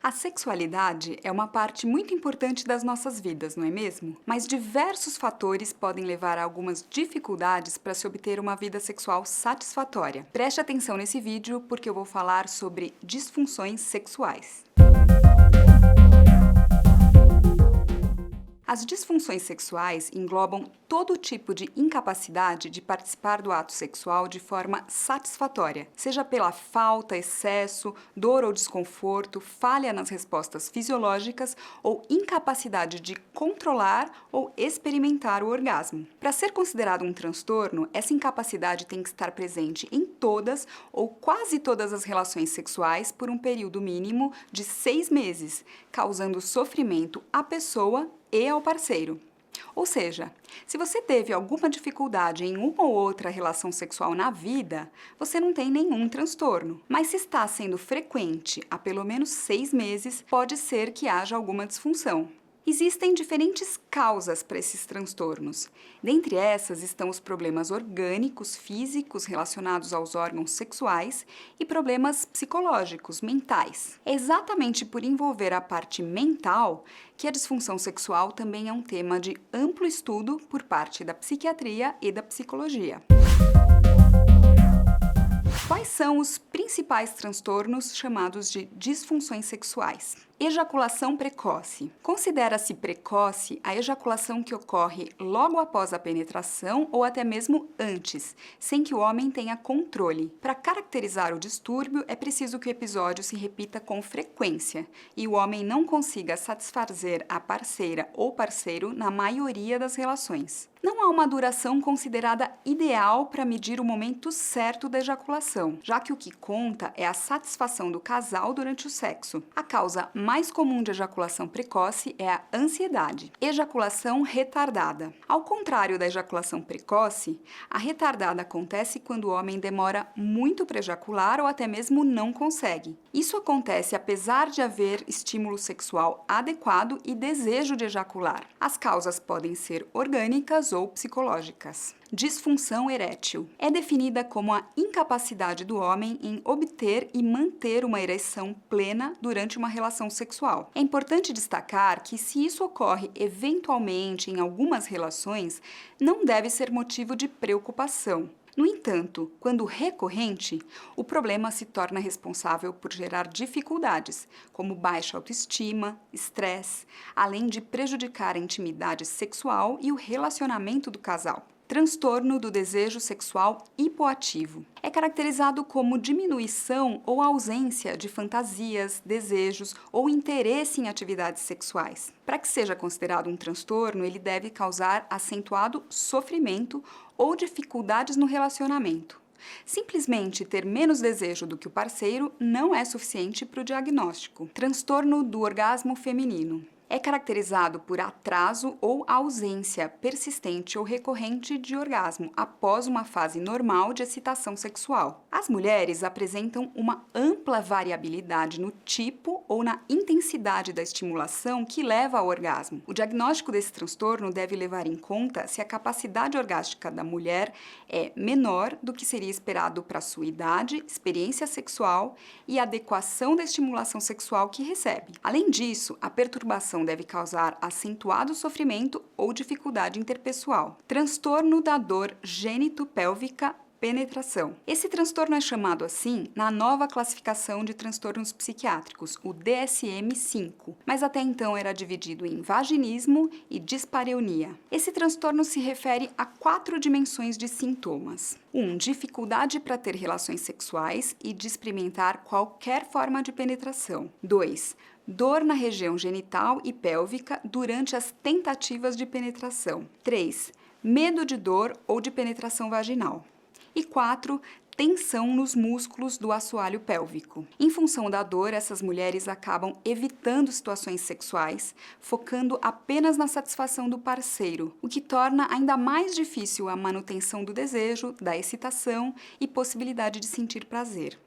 A sexualidade é uma parte muito importante das nossas vidas, não é mesmo? Mas diversos fatores podem levar a algumas dificuldades para se obter uma vida sexual satisfatória. Preste atenção nesse vídeo porque eu vou falar sobre disfunções sexuais. As disfunções sexuais englobam todo tipo de incapacidade de participar do ato sexual de forma satisfatória, seja pela falta, excesso, dor ou desconforto, falha nas respostas fisiológicas ou incapacidade de controlar ou experimentar o orgasmo. Para ser considerado um transtorno, essa incapacidade tem que estar presente em todas ou quase todas as relações sexuais por um período mínimo de 6 meses, causando sofrimento à pessoa e ao parceiro. Ou seja, se você teve alguma dificuldade em uma ou outra relação sexual na vida, você não tem nenhum transtorno. Mas se está sendo frequente há pelo menos 6 meses, pode ser que haja alguma disfunção. Existem diferentes causas para esses transtornos. Dentre essas estão os problemas orgânicos, físicos relacionados aos órgãos sexuais e problemas psicológicos, mentais. É exatamente por envolver a parte mental que a disfunção sexual também é um tema de amplo estudo por parte da psiquiatria e da psicologia. Quais são os principais transtornos chamados de disfunções sexuais? Ejaculação precoce. Considera-se precoce a ejaculação que ocorre logo após a penetração ou até mesmo antes, sem que o homem tenha controle. Para caracterizar o distúrbio, é preciso que o episódio se repita com frequência e o homem não consiga satisfazer a parceira ou parceiro na maioria das relações. Não há uma duração considerada ideal para medir o momento certo da ejaculação, já que o que conta é a satisfação do casal durante o sexo. A causa mais comum de ejaculação precoce é a ansiedade. Ejaculação retardada. Ao contrário da ejaculação precoce, a retardada acontece quando o homem demora muito para ejacular ou até mesmo não consegue. Isso acontece apesar de haver estímulo sexual adequado e desejo de ejacular. As causas podem ser orgânicas ou psicológicas. Disfunção erétil. É definida como a incapacidade do homem em obter e manter uma ereção plena durante uma relação sexual. É importante destacar que se isso ocorre eventualmente em algumas relações, não deve ser motivo de preocupação. No entanto, quando recorrente, o problema se torna responsável por gerar dificuldades, como baixa autoestima, estresse, além de prejudicar a intimidade sexual e o relacionamento do casal. Transtorno do desejo sexual hipoativo. É caracterizado como diminuição ou ausência de fantasias, desejos ou interesse em atividades sexuais. Para que seja considerado um transtorno, ele deve causar acentuado sofrimento ou dificuldades no relacionamento. Simplesmente ter menos desejo do que o parceiro não é suficiente para o diagnóstico. Transtorno do orgasmo feminino. É caracterizado por atraso ou ausência persistente ou recorrente de orgasmo após uma fase normal de excitação sexual. As mulheres apresentam uma ampla variabilidade no tipo ou na intensidade da estimulação que leva ao orgasmo. O diagnóstico desse transtorno deve levar em conta se a capacidade orgástica da mulher é menor do que seria esperado para sua idade, experiência sexual e adequação da estimulação sexual que recebe. Além disso, a perturbação deve causar acentuado sofrimento ou dificuldade interpessoal. Transtorno da dor gênito-pélvica penetração. Esse transtorno é chamado assim na nova classificação de transtornos psiquiátricos, o DSM-5, mas até então era dividido em vaginismo e dispareunia. Esse transtorno se refere a 4 dimensões de sintomas. 1. Dificuldade para ter relações sexuais e de experimentar qualquer forma de penetração. 2. Dor na região genital e pélvica durante as tentativas de penetração. 3. Medo de dor ou de penetração vaginal. E 4. Tensão nos músculos do assoalho pélvico. Em função da dor, essas mulheres acabam evitando situações sexuais, focando apenas na satisfação do parceiro, o que torna ainda mais difícil a manutenção do desejo, da excitação e possibilidade de sentir prazer.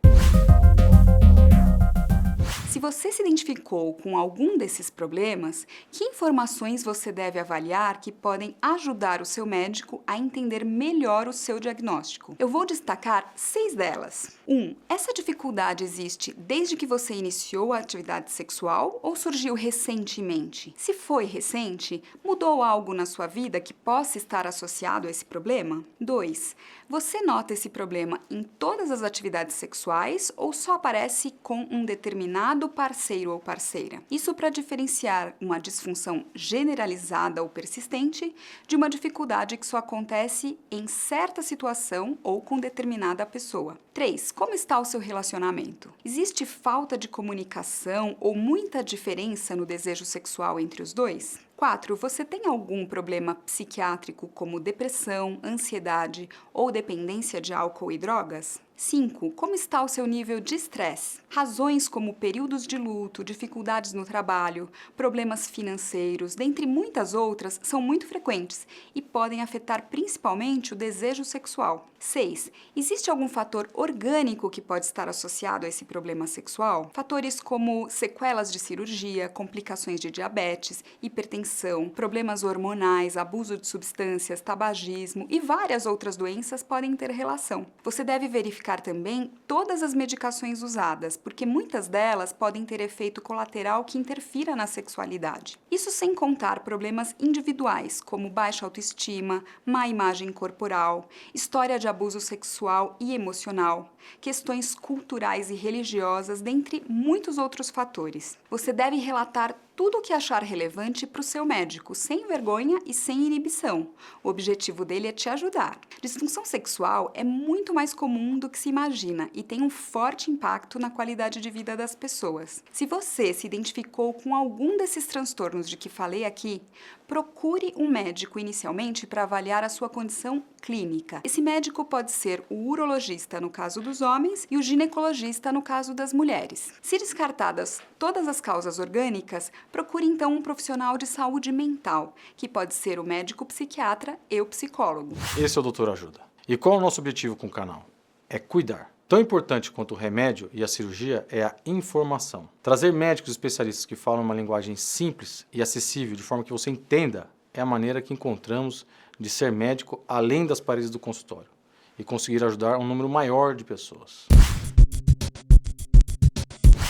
Se você se identificou com algum desses problemas, que informações você deve avaliar que podem ajudar o seu médico a entender melhor o seu diagnóstico? Eu vou destacar 6 delas. 1. Essa dificuldade existe desde que você iniciou a atividade sexual ou surgiu recentemente? Se foi recente, mudou algo na sua vida que possa estar associado a esse problema? 2. Você nota esse problema em todas as atividades sexuais ou só aparece com um determinado parceiro ou parceira? Isso para diferenciar uma disfunção generalizada ou persistente de uma dificuldade que só acontece em certa situação ou com determinada pessoa. 3. Como está o seu relacionamento? Existe falta de comunicação ou muita diferença no desejo sexual entre os dois? 4. Você tem algum problema psiquiátrico como depressão, ansiedade ou dependência de álcool e drogas? 5. Como está o seu nível de estresse? Razões como períodos de luto, dificuldades no trabalho, problemas financeiros, dentre muitas outras, são muito frequentes e podem afetar principalmente o desejo sexual. 6. Existe algum fator orgânico que pode estar associado a esse problema sexual? Fatores como sequelas de cirurgia, complicações de diabetes, hipertensão, problemas hormonais, abuso de substâncias, tabagismo e várias outras doenças podem ter relação. Você deve verificar também todas as medicações usadas, porque muitas delas podem ter efeito colateral que interfira na sexualidade. Isso sem contar problemas individuais, como baixa autoestima, má imagem corporal, história de abuso sexual e emocional, questões culturais e religiosas, dentre muitos outros fatores. Você deve relatar tudo o que achar relevante para o seu médico, sem vergonha e sem inibição. O objetivo dele é te ajudar. Disfunção sexual é muito mais comum do que se imagina e tem um forte impacto na qualidade de vida das pessoas. Se você se identificou com algum desses transtornos de que falei aqui, procure um médico inicialmente para avaliar a sua condição clínica. Esse médico pode ser o urologista no caso dos homens e o ginecologista no caso das mulheres. Se descartadas todas as causas orgânicas, procure então um profissional de saúde mental, que pode ser o médico psiquiatra e o psicólogo. Esse é o Doutor Ajuda. E qual é o nosso objetivo com o canal? É cuidar. Tão importante quanto o remédio e a cirurgia é a informação. Trazer médicos especialistas que falam uma linguagem simples e acessível, de forma que você entenda, é a maneira que encontramos de ser médico além das paredes do consultório e conseguir ajudar um número maior de pessoas.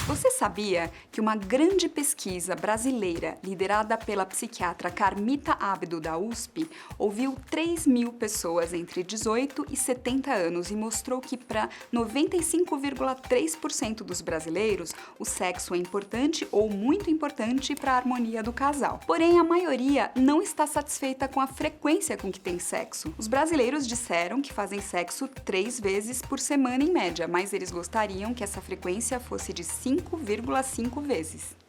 Você sabia que uma grande pesquisa brasileira, liderada pela psiquiatra Carmita Abdo da USP, ouviu 3.000 pessoas entre 18 e 70 anos e mostrou que para 95,3% dos brasileiros, o sexo é importante ou muito importante para a harmonia do casal. Porém, a maioria não está satisfeita com a frequência com que tem sexo. Os brasileiros disseram que fazem sexo 3 vezes por semana em média, mas eles gostariam que essa frequência fosse de 5,5 vezes.